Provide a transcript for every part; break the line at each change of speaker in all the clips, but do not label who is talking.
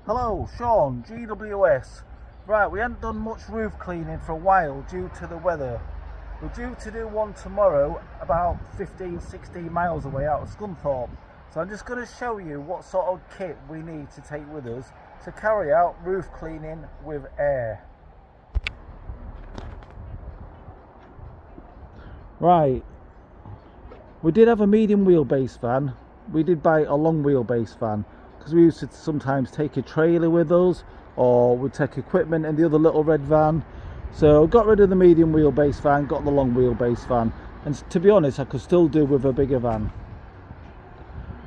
Hello, Sean, GWS. Right, we haven't done much roof cleaning for a while due to the weather. We're due to do one tomorrow about 15-16 miles away out of Scunthorpe. So I'm just going to show you what sort of kit we need to take with us to carry out roof cleaning with air. Right, we did have a medium wheelbase van. We did buy a long wheelbase van because we used to sometimes take a trailer with us, or we'd take equipment in the other little red van. So got rid of the medium wheelbase van, got the long wheelbase van, and to be honest I could still do with a bigger van.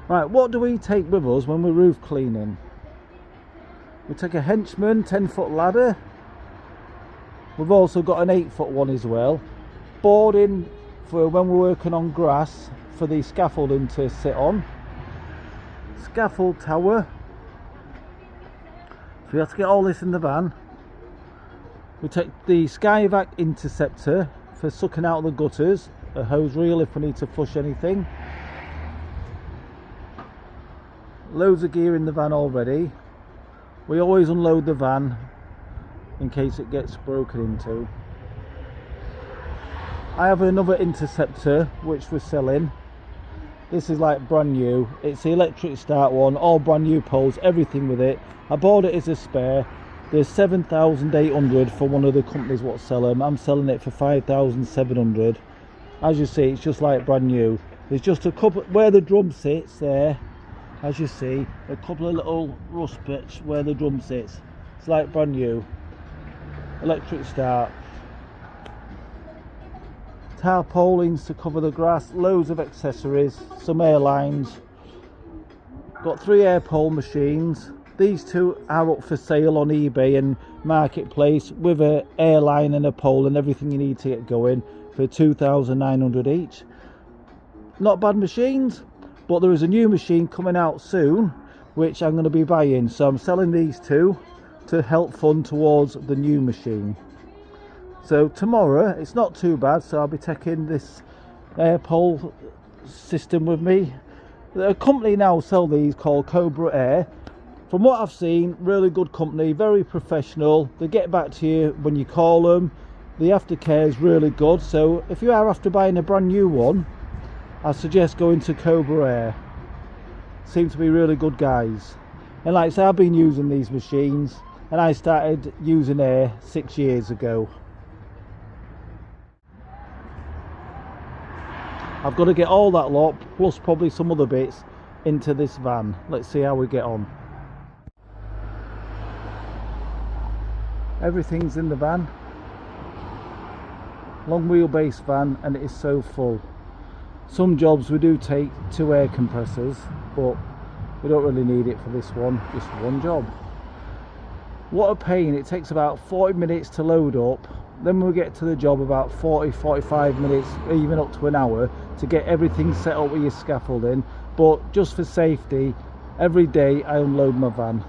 Right, what do we take with us when we're roof cleaning? We take a Henchman 10-foot ladder. We've also got an 8-foot one as well. Boarding for when we're working on grass for the scaffolding to sit on. Scaffold tower. So we have to get all this in the van. We take the Skyvac interceptor for sucking out the gutters, a hose reel if we need to flush anything. Loads of gear in the van already. We always unload the van in case it gets broken into. I have another interceptor which we're selling. This is like brand new. It's the electric start one, all brand new poles, everything with it. I bought it as a spare. There's 7,800 for one of the companies what sell them. I'm selling it for 5,700. As you see, it's just like brand new. There's just a couple where the drum sits there. As you see, a couple of little rust bits where the drum sits. It's like brand new. Electric start. Tarpaulins to cover the grass, loads of accessories, some air lines. Got 3 air pole machines. These 2 are up for sale on eBay and Marketplace with an air line and a pole and everything you need to get going for 2,900 each. Not bad machines, but there is a new machine coming out soon which I'm going to be buying, so I'm selling these 2 to help fund towards the new machine. So tomorrow, it's not too bad, so I'll be taking this air pole system with me. A company now sell these called Cobra Air. From what I've seen, really good company, very professional. They get back to you when you call them. The aftercare is really good, so if you are after buying a brand new one, I suggest going to Cobra Air. Seem to be really good guys. And like I say, I've been using these machines, and I started using air 6 years ago. I've got to get all that lot, plus probably some other bits, into this van. Let's see how we get on. Everything's in the van. Long wheelbase van, and it is so full. Some jobs we do take 2 air compressors, but we don't really need it for this one, just one job. What a pain, it takes about 40 minutes to load up. Then we get to the job about 40-45 minutes, even up to an hour, to get everything set up with your scaffolding. But just for safety, every day I unload my van.